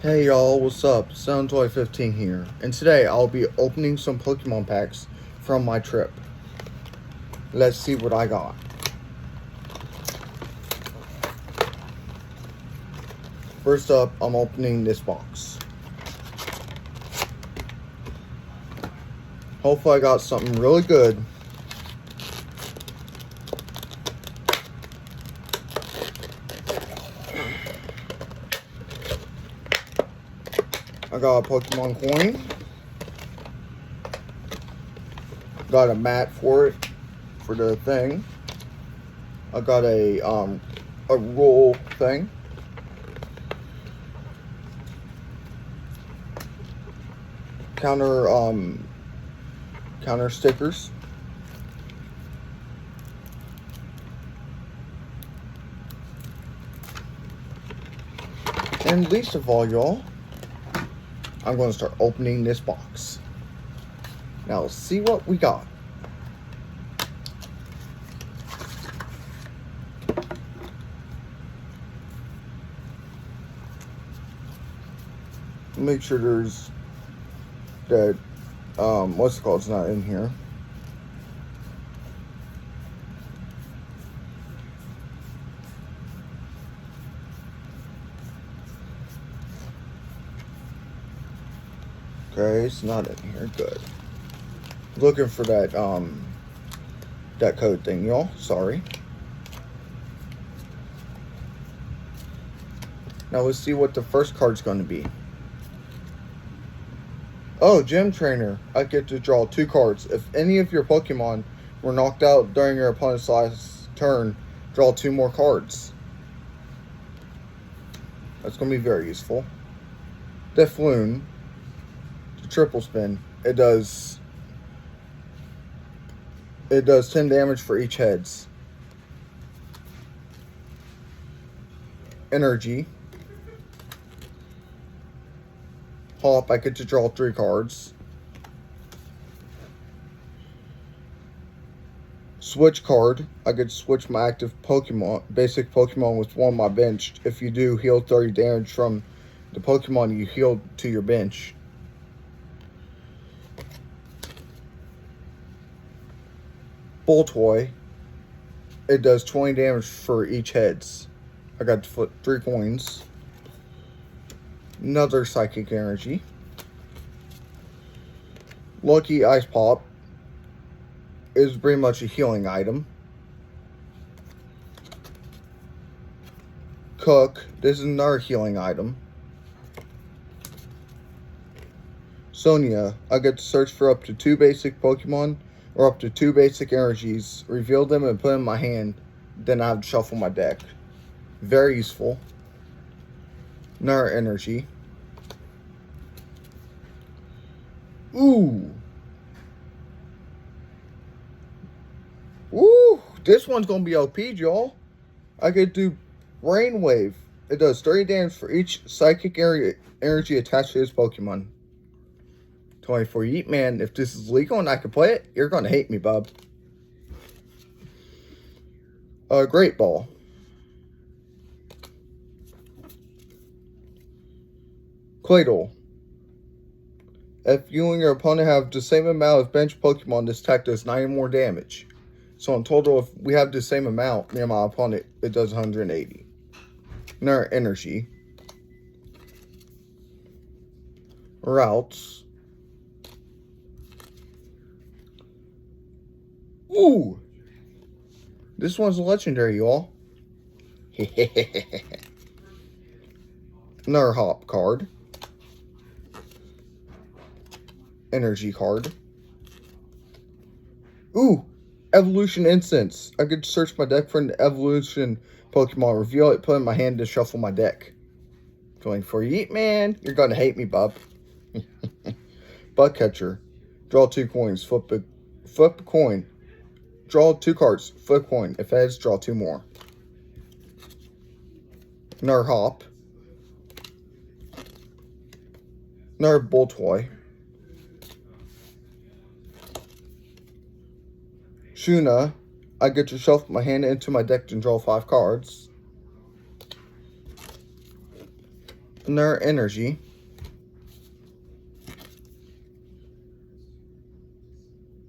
Hey y'all, what's up? Soundtoy15 here, and today I'll be opening some Pokemon packs from my trip. Let's see what I got. First up, I'm opening this box. Hopefully I got something really good. I got a Pokemon coin. Got a mat for it, for the thing. I got a roll thing. Counter stickers. And least of all, y'all, I'm going to start opening this box. Now, let's see what we got. Make sure there's that, what's it called? It's not in here. Okay, it's not in here. Good. Looking for that, that code thing, y'all. Sorry. Now let's see what the first card's going to be. Oh, Gym Trainer. I get to draw 2 cards. If any of your Pokemon were knocked out during your opponent's last turn, draw 2 more cards. That's going to be very useful. Defloon. The triple spin. It does 10 damage for each heads. Energy. Hop, I get to draw 3 cards. Switch card, I get to switch my active Pokemon, basic Pokemon with one of my bench. If you do, heal 30 damage from the Pokemon you healed to your bench. Boltoy, it does 20 damage for each heads. I got to flip 3 coins. Another Psychic Energy. Lucky Ice Pop is pretty much a healing item. Cook, this is another healing item. Sonia, I get to search for up to 2 basic Pokemon or up to 2 basic energies, reveal them and put them in my hand, then I have to shuffle my deck. Very useful. Another energy. Ooh. Ooh. This one's going to be OP, y'all. I could do Brainwave. It does 30 damage for each psychic energy attached to this Pokemon. 24 Yeet Man. If this is legal and I can play it, you're going to hate me, bub. Great Ball. Claydol. If you and your opponent have the same amount of bench Pokemon, this attack does 90 more damage. So in total, if we have the same amount, me and my opponent, it does 180. Another energy. Routes. Ooh! This one's legendary, y'all. Another Hop card. Energy card. Ooh! Evolution Instance. I could search my deck for an evolution Pokemon, reveal it, put it in my hand to shuffle my deck. Going for Yeet Man. You're gonna hate me, bub. Bug Catcher. Draw 2 coins. Flip a coin. Draw 2 cards. Flip a coin. If heads, draw 2 more. Another Hop. Another Boltoy. Shuna, I get to shuffle my hand into my deck and draw 5 cards. Another energy.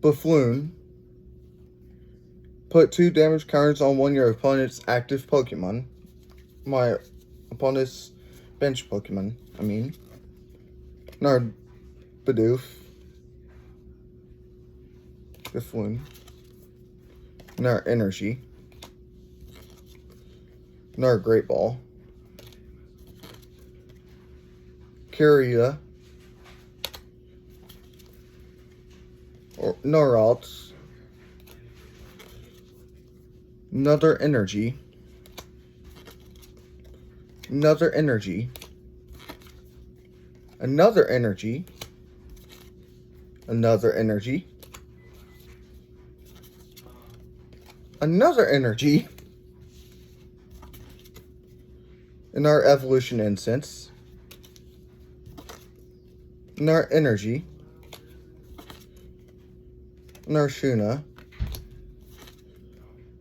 Buffoon. Put 2 damage counters on one of your opponent's active Pokemon. My opponent's bench Pokemon, I mean. Another Bidoof. Buffoon. Another energy. Another Great Ball. Kyria. Or Noralts. Another energy. Another energy. Another energy. Another energy. Another energy. In our evolution instance. In our energy. In our Shuna.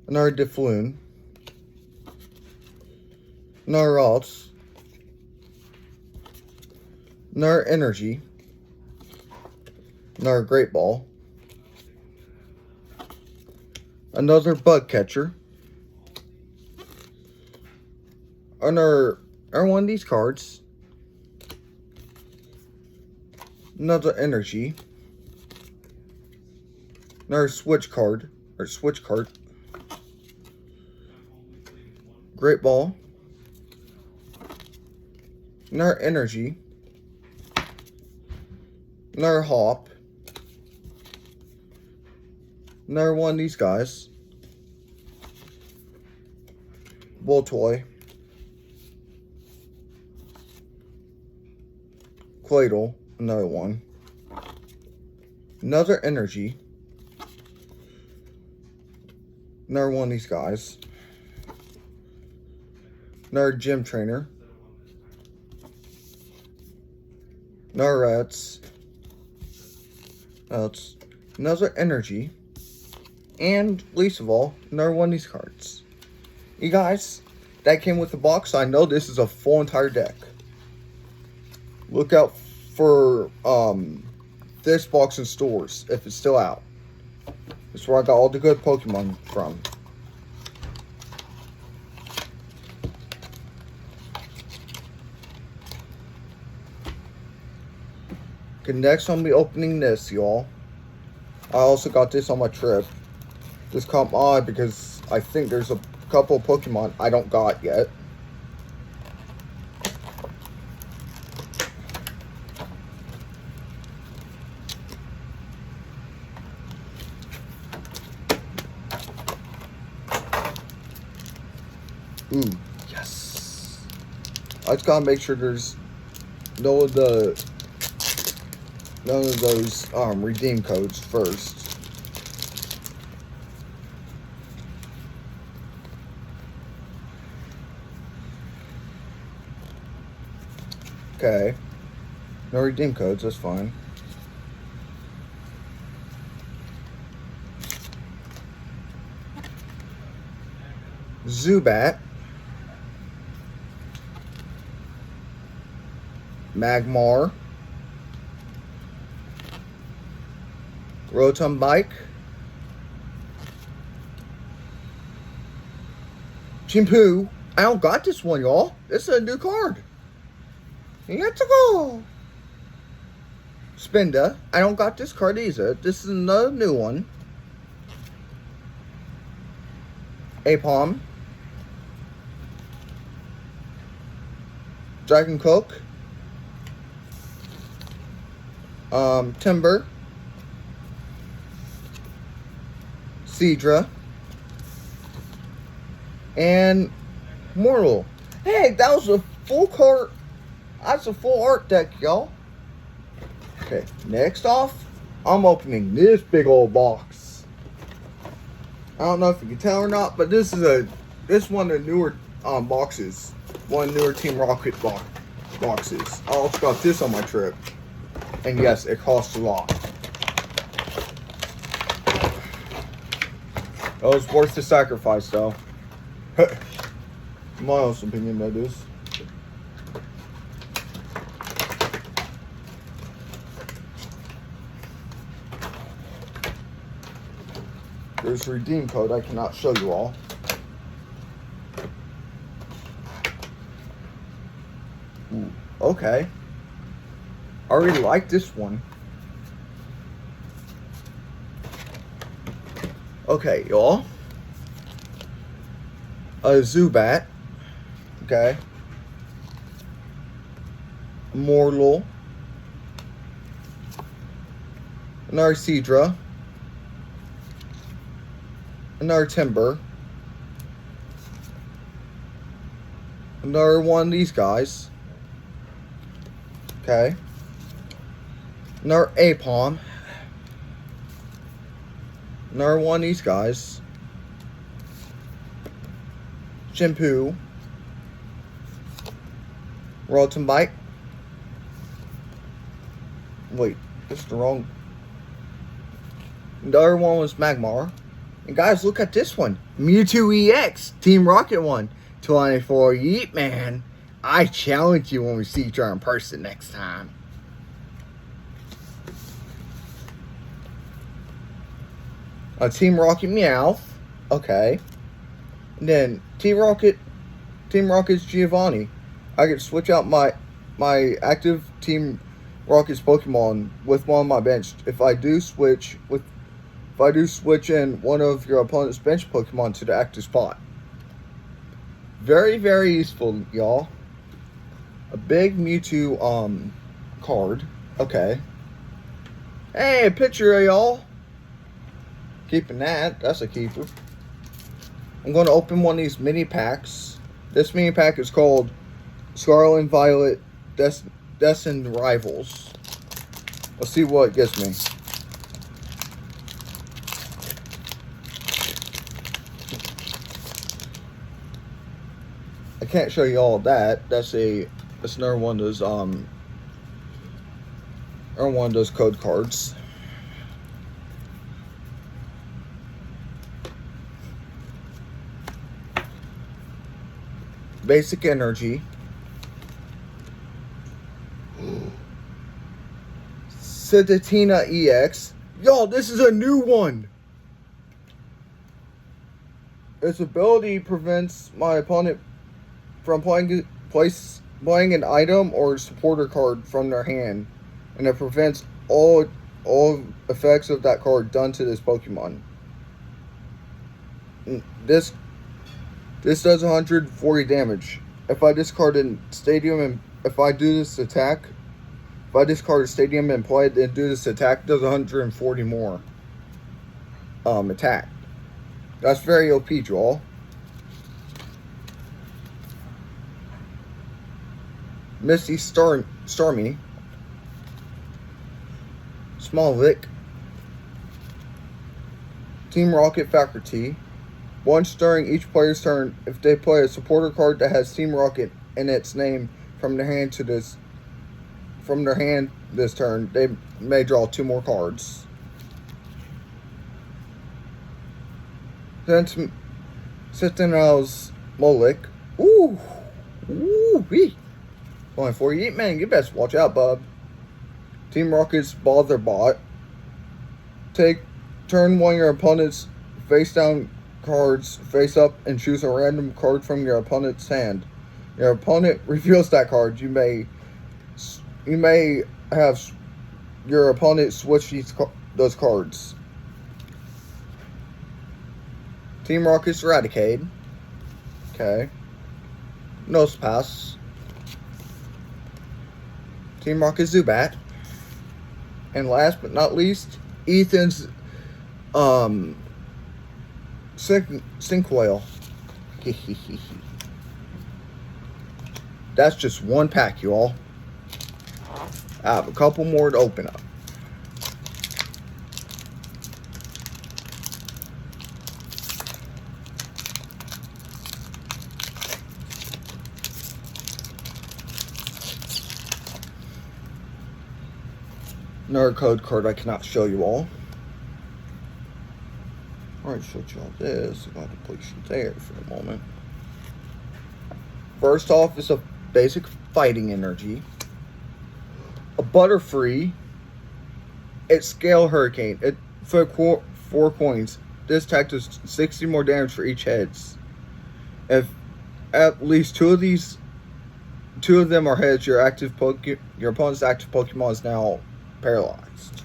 In our Defloon. In our Ralts. In our energy. In our Great Ball. Another Bug Catcher. On our one of these cards. Another energy. Another switch card. Or switch card. Great Ball. Another energy. Another Hop. Another one of these guys. Voltoy. Claydol. Another one. Another energy. Another one of these guys. Another Gym Trainer. Another Rats. Another energy. And least of all, another one of these cards. You guys, that came with the box. I know this is a full entire deck. Look out for this box in stores if it's still out. That's where I got all the good Pokemon from. Okay, next I'm gonna be opening this, y'all. I also got this on my trip. This caught my eye because I think there's a couple of Pokemon I don't got yet. Ooh, yes. I just gotta make sure there's none of those redeem codes first. Okay. No redeem codes, that's fine. Zubat. Magmar. Rotom Bike. Chimpu. I don't got this one, y'all. This is a new card. Let's go. Spinda. I don't got this card either. This is another new one. Apom. Dragon Coke. Timber. Seadra. And Mortal. Hey, that was a full card. That's a full art deck, y'all. Okay, next off, I'm opening this big old box. I don't know if you can tell or not, but this is one of the newer boxes. One of the newer Team Rocket boxes. I also got this on my trip. And yes, it costs a lot. It was worth the sacrifice, though. My own opinion, that is. There's a redeem code I cannot show you all. Ooh, okay. I already like this one. Okay, y'all. A Zubat. Okay. Mortal. An Arcedra. Another Timber. Another one of these guys. Okay. Another Apom. Another one of these guys. Shampoo. Rotom. Wait, this is the wrong. The other one was Magmar. And guys, look at this one. Mewtwo EX. Team Rocket one. 24 Yeet Man. I challenge you when we see each other in person next time. Team Rocket Meowth. Okay. And then Team Rocket's Giovanni. I could switch out my active Team Rocket's Pokemon with one on my bench. If I do switch in one of your opponent's bench Pokemon to the active spot. Very, very useful, y'all. A big Mewtwo card. Okay. Hey, a picture of y'all. Keeping that. That's a keeper. I'm going to open one of these mini packs. This mini pack is called Scarlet and Violet Destined Rivals. Let's see what it gives me. I can't show you all of that. That's another one of those code cards. Basic Energy. Sedatina EX. Y'all, this is a new one. Its ability prevents my opponent from playing an item or supporter card from their hand, and it prevents all effects of that card done to this Pokemon. This does 140 damage. If I discard a stadium and if I discard a stadium and play it and do this attack, it does 140 more attack. That's very OP, y'all. Misty Stormy. Small Vic. Team Rocket faculty. Once during each player's turn, if they play a supporter card that has Team Rocket in its name from their hand this turn, they may draw 2 more cards. Sentinel's Molik. Ooh wee. Going for you, man. You best watch out, bub. Team Rocket's Botherbot. Take turn one of your opponent's face down cards face up and choose a random card from your opponent's hand. Your opponent reveals that card. You may have your opponent switch those cards. Team Rocket's Eradicate. Okay. Nosepass. Team Rocket's Zubat. And last but not least, Ethan's Sinquail. That's just one pack, y'all. I have a couple more to open up. Another code card I cannot show you all. Alright, showed you all this. I'm going to place it there for a moment. First off is a basic fighting energy. A Butterfree. It's Scale Hurricane. It for 4 coins. this attack does 60 more damage for each heads. If at least two of them are heads, your opponent's active Pokemon is now paralyzed.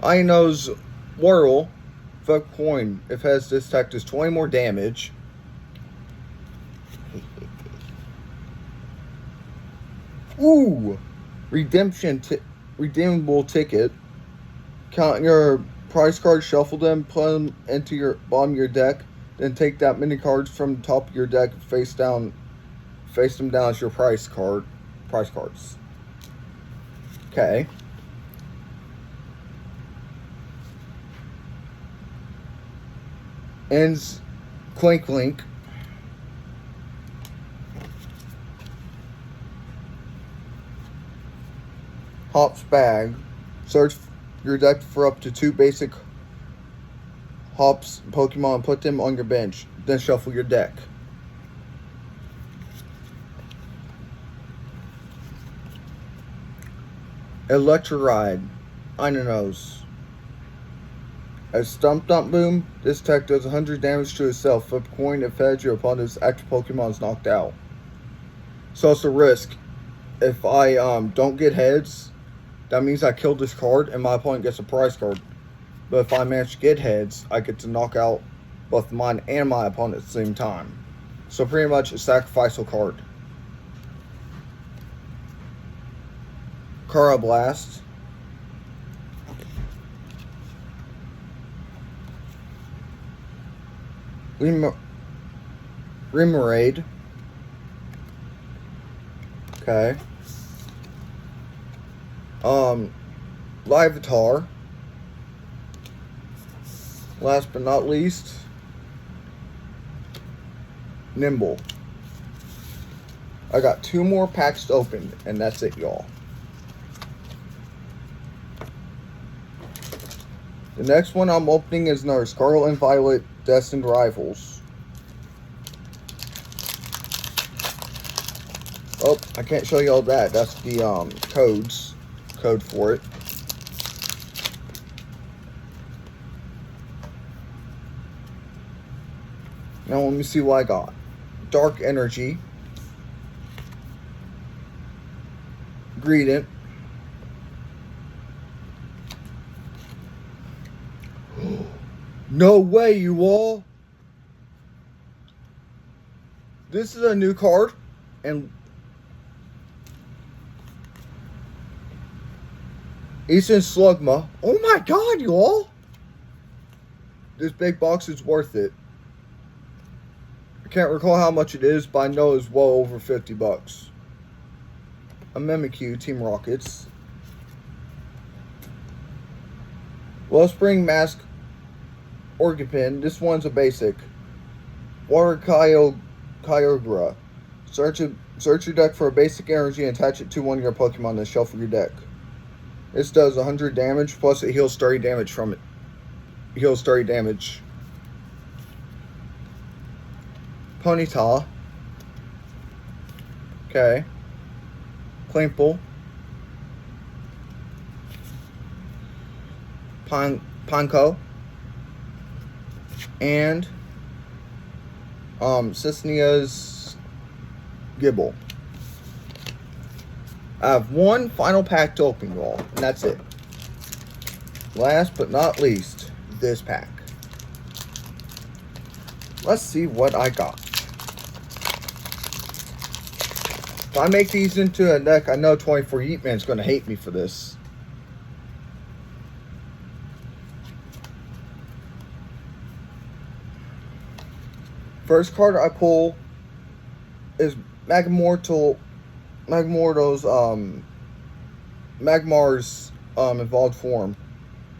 Iono's Whirl, flip coin. If heads, this attack does 20 more damage. Ooh! Redeemable ticket. Count your prize cards, shuffle them, put them into your bottom of your deck, then take that many cards from the top of your deck, face them down as your prize cards. Okay. Ends Clink Link. Hop's Bag. Search your deck for up to 2 basic Hops Pokemon and put them on your bench. Then shuffle your deck. Electroride. Inonos. As Stump Dump Boom, this attack does 100 damage to itself. Flip a coin if heads, your opponent's active Pokemon is knocked out. So it's a risk. If I don't get heads, that means I killed this card and my opponent gets a prize card. But if I manage to get heads, I get to knock out both mine and my opponent at the same time. So pretty much a sacrificial card. Carablast. Remoraid. Okay. Larvitar. Last but not least, Nimble. I got 2 more packs to open, and that's it, y'all. The next one I'm opening is another Scarlet and Violet Destined Rivals. Oh, I can't show you all that. That's the code for it. Now let me see what I got. Dark Energy. Greedent. No way, you all. This is a new card. And Eastern Slugma. Oh my god, you all. This big box is worth it. I can't recall how much it is, but I know it's well over $50. A Mimikyu, Team Rockets. Wellspring Mask Orgipin. This one's a basic. Water Kyogre. Search your deck for a basic energy and attach it to one of your Pokemon, then shuffle your deck. This does 100 damage, plus it heals 30 damage from it. Heals 30 damage. Ponyta. Okay. Climple. Panko. And Cisnia's Gibble. I have one final pack to open, y'all, and that's it. Last but not least, this pack. Let's see what I got. If I make these into a deck, I know 24 Yeet Man's going to hate me for this. First card I pull is Magmar's evolved form.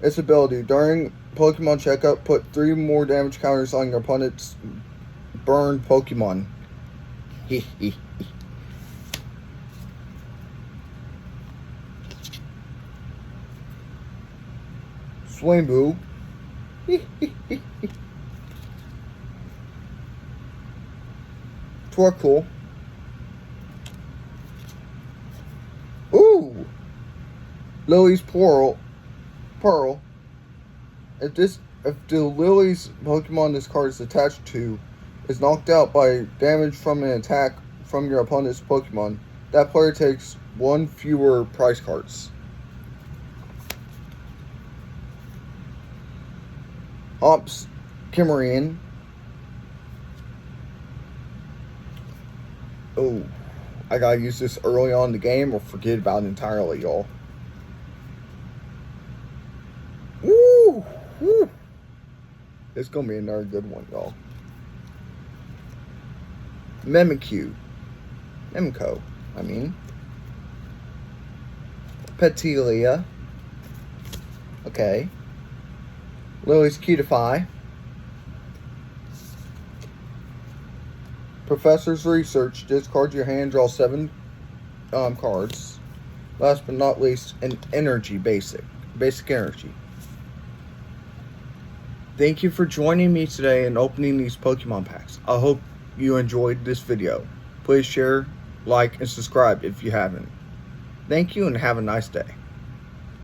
Its ability: during Pokemon checkup, put 3 more damage counters on your opponent's burned Pokemon. Swinboo. Torkoal. Ooh! Lily's Pearl. Pearl. If the Lily's Pokemon this card is attached to is knocked out by damage from an attack from your opponent's Pokemon, that player takes one fewer prize cards. Ops Kimmerin. Oh, I gotta use this early on in the game or forget about it entirely, y'all. Woo! Woo! It's gonna be another good one, y'all. Mimikyu. Mimiko, I mean. Petulia. Okay. Lily's Cutify. Professor's Research. Discard your hand, draw 7 cards. Last but not least, an energy basic. Basic energy. Thank you for joining me today and opening these Pokemon packs. I hope you enjoyed this video. Please share, like, and subscribe if you haven't. Thank you and have a nice day.